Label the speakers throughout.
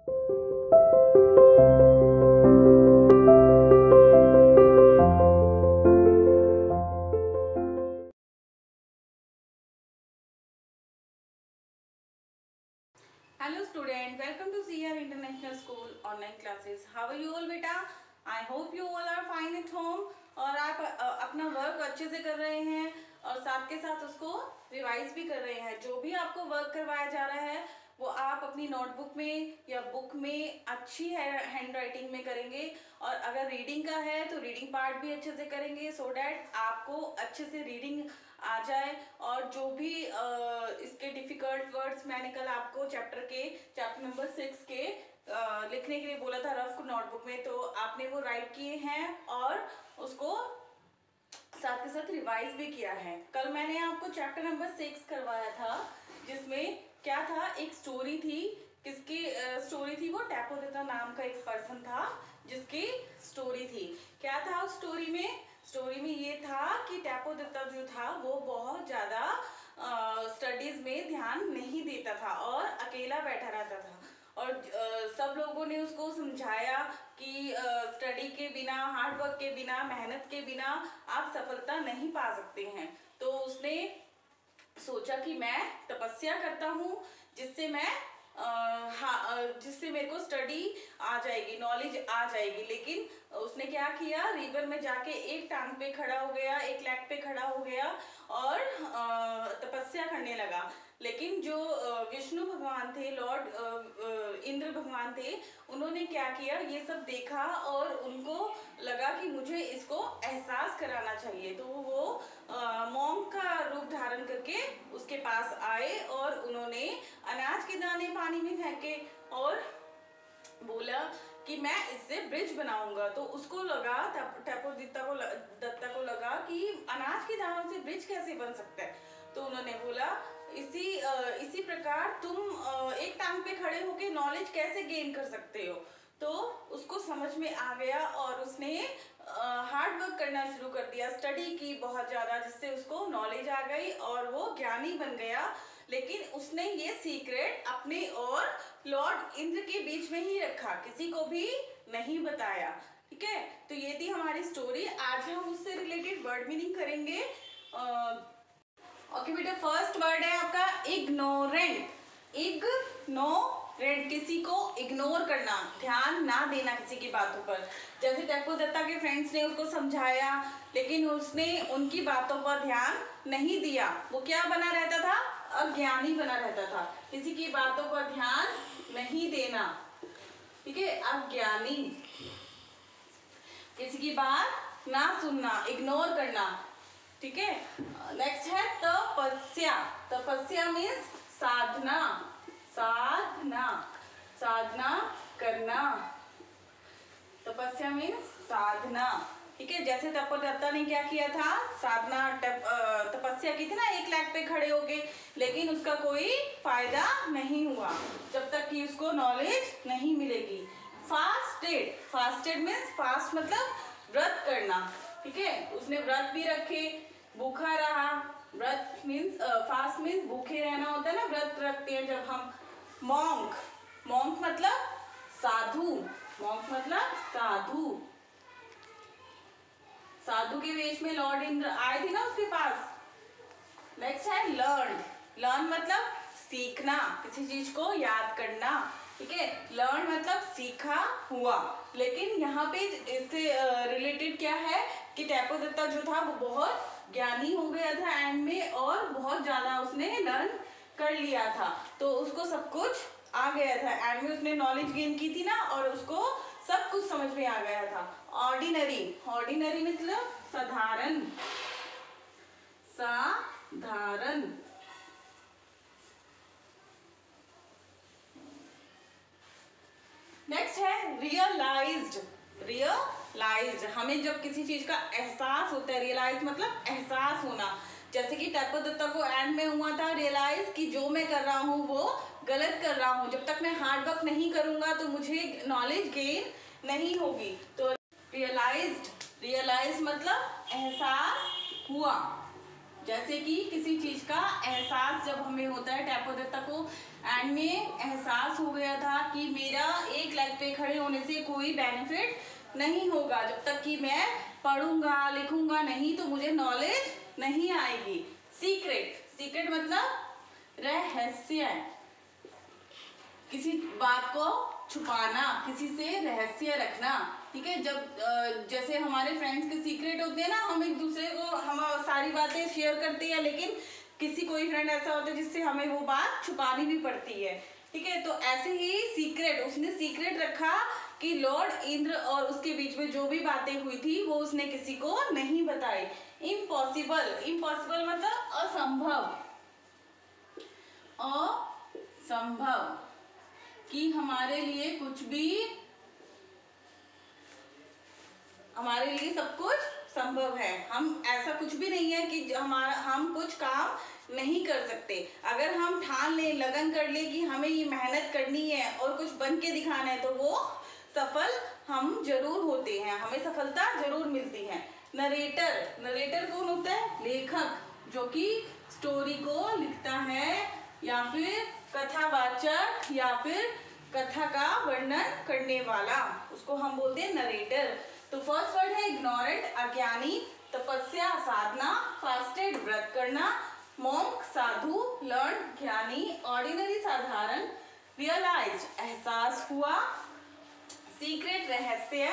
Speaker 1: Hello student, welcome to CR International School online classes. How are you all beta? I hope you all are fine at home और आप अपना work अच्छे से कर रहे हैं और साथ के साथ उसको रिवाइज भी कर रहे हैं। जो भी आपको वर्क करवाया जा रहा है वो आप अपनी नोटबुक में या बुक में अच्छी हैंड राइटिंग में करेंगे और अगर रीडिंग का है तो रीडिंग पार्ट भी अच्छे से करेंगे सो डैट आपको अच्छे से रीडिंग आ जाए। और जो भी इसके डिफिकल्ट वर्ड्स मैंने कल आपको चैप्टर नंबर 6 के लिखने के लिए बोला था रफ नोटबुक में, तो आपने वो राइट किए हैं और उसको साथ के साथ रिवाइज भी किया है। कल मैंने आपको चैप्टर नंबर 6 करवाया था जिसमें क्या था, एक स्टोरी थी। किसकी स्टोरी थी? वो टैपोदिता नाम का एक पर्सन था जिसकी स्टोरी थी। क्या था उस स्टोरी में? स्टोरी में ये था कि टैपोदिता जो था वो बहुत ज्यादा स्टडीज में ध्यान नहीं देता था और अकेला बैठा रहता था और सब लोगों ने उसको समझाया कि स्टडी के बिना, हार्ड वर्क के बिना, मेहनत के बिना आप सफलता नहीं पा सकते हैं। तो उसने सोचा कि मैं तपस्या करता हूँ जिससे मैं जिससे मेरे को स्टडी आ जाएगी, नॉलेज आ जाएगी। लेकिन उसने क्या किया, रिवर में जाके एक टांग पे खड़ा हो गया, एक लेग पे खड़ा हो गया और तपस्या करने लगा। लेकिन जो विष्णु भगवान थे, लॉर्ड इंद्र भगवान थे, उन्होंने क्या किया, ये सब देखा और उनको लगा कि मुझे इसको एहसास कराना चाहिए। तो वो मॉन्क का रूप धारण करके उसके पास आए और उन्होंने अनाज के दाने पानी में फेंके और बोला कि मैं इससे ब्रिज बनाऊंगा। तो उसको लगा, दत्ता को लगा कि अनाज के दानों से ब्रिज कैसे बन सकता है। तो उन्होंने बोला इसी प्रकार तुम एक टांग पे खड़े होके नॉलेज कैसे गेन कर सकते हो। तो उसको समझ में आ गया और उसने हार्ड वर्क करना शुरू कर दिया, स्टडी की बहुत ज़्यादा, जिससे उसको नॉलेज आ गई और वो ज्ञानी बन गया। लेकिन उसने ये सीक्रेट अपने और लॉर्ड इंद्र के बीच में ही रखा, किसी को भी नहीं बताया। ठीक है, तो ये थी हमारी स्टोरी। आज हम उससे रिलेटेड वर्ड मीनिंग करेंगे। ओके बेटा, फर्स्ट वर्ड है आपका इग्नोरेंट। इग्नोरेंट, किसी को इग्नोर करना, ध्यान ना देना किसी की बातों पर। जैसे टैपोदिता के फ्रेंड्स ने उसको समझाया लेकिन उसने उनकी बातों पर ध्यान नहीं दिया। वो क्या बना रहता था? अज्ञानी बना रहता था। किसी की बातों पर ध्यान नहीं देना, ठीक है, अज्ञानी। किसी की बात ना सुनना, इग्नोर करना, ठीक है। नेक्स्ट है तपस्या। तपस्या मीन्स साधना, साधना, साधना करना। तपस्या मीन्स साधना, ठीक है। जैसे तपोदत्ता ने क्या किया था, साधना तपस्या की थी ना, एक लाख पे खड़े हो गए, लेकिन उसका कोई फायदा नहीं हुआ जब तक कि उसको नॉलेज नहीं मिलेगी। फास्टेड, फास्टेड मीन्स फास्ट मतलब व्रत करना, ठीक है। उसने व्रत भी रखे, भूखा रहा। व्रत मीन्स फास्ट मीन्स भूखे रहना होता है ना, व्रत रखते हैं जब हम। मॉन्क, मॉन्क मतलब साधु, मॉन्क मतलब साधु। साधु के वेश में लॉर्ड इंद्र आए थे ना उसके पास। नेक्स्ट है लर्न। लर्न मतलब सीखना, किसी चीज को याद करना, ठीक है। लर्न मतलब सीखा हुआ। लेकिन यहाँ पे इससे रिलेटेड क्या है कि टैपोदिता जो था वो बहुत ज्ञानी हो गया था एंड में और बहुत ज्यादा उसने लर्न कर लिया था, तो उसको सब कुछ आ गया था। एंड में उसने नॉलेज गेन की थी ना और उसको सब कुछ समझ में आ गया था। ऑर्डिनरी, ऑर्डिनरी मतलब साधारण, साधारण। नेक्स्ट है रियलाइज्ड। रियलाइज्ड, हमें जब किसी चीज का एहसास होता है, रियलाइज मतलब एहसास होना। जैसे कि टैपोदिता को एंड में हुआ था रियलाइज कि जो मैं कर रहा हूँ वो गलत कर रहा हूँ, जब तक मैं हार्ड वर्क नहीं करूंगा तो मुझे नॉलेज गेन नहीं होगी। तो रियलाइज्ड, रियलाइज मतलब एहसास हुआ, जैसे कि किसी चीज का एहसास जब हमें होता है, टैपोदत्ता को एंड में एहसास हो गया था कि मेरा एक लेग पे खड़े होने से कोई बेनिफिट नहीं होगा, जब तक कि मैं पढ़ूंगा लिखूंगा नहीं तो मुझे नॉलेज नहीं आएगी। सीक्रेट, सीक्रेट मतलब रहस्य, किसी बात को छुपाना, किसी से रहस्य रखना, ठीक है। जब जैसे हमारे फ्रेंड्स के सीक्रेट होते हैं ना, हम एक दूसरे को हम सारी बातें शेयर करते हैं, लेकिन किसी कोई फ्रेंड ऐसा होता है जिससे हमें वो बात छुपानी भी पड़ती है, ठीक है। तो ऐसे ही सीक्रेट, उसने सीक्रेट रखा कि लॉर्ड इंद्र और उसके बीच में जो भी बातें हुई थी वो उसने किसी को नहीं बताई। इम्पॉसिबल, इम्पॉसिबल मतलब असंभव, असंभव कि हमारे लिए कुछ भी, हमारे लिए सब कुछ संभव है। हम ऐसा कुछ भी नहीं है कि हम कुछ काम नहीं कर सकते। अगर हम ठान ले, लगन कर ले कि हमें ये मेहनत करनी है और कुछ बन के दिखाना है, तो वो सफल हम जरूर होते हैं, हमें सफलता जरूर मिलती है। नरेटर, नरेटर कौन होता है? लेखक, जो कि स्टोरी को लिखता है या फिर कथावाचक या फिर कथा का वर्णन करने वाला, उसको हम बोलते हैं नरेटर। तो फर्स्ट वर्ड है इग्नोरेंट, अज्ञानी, तपस्या साधना, फास्टेड व्रत करना, मॉन्क साधु, लर्न ज्ञानी, ऑर्डिनरी साधारण, रियलाइज एहसास हुआ, सीक्रेट रहस्य,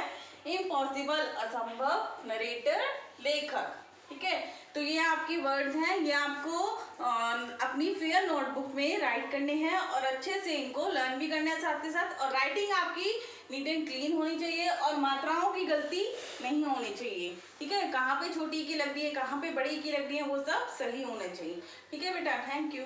Speaker 1: इम्पॉसिबल असंभव, नरेटर लेखक, ठीक है। तो ये आपकी वर्ड्स हैं, ये आपको अपनी फेयर नोटबुक में राइट करने हैं और अच्छे से इनको लर्न भी करना है साथ के साथ। और राइटिंग आपकी नीट एंड क्लीन होनी चाहिए और मात्राओं की गलती नहीं होनी चाहिए, ठीक है। कहाँ पे छोटी की लग रही है, कहाँ पे बड़ी की लग रही है, वो सब सही होना चाहिए, ठीक है बेटा। Thank you.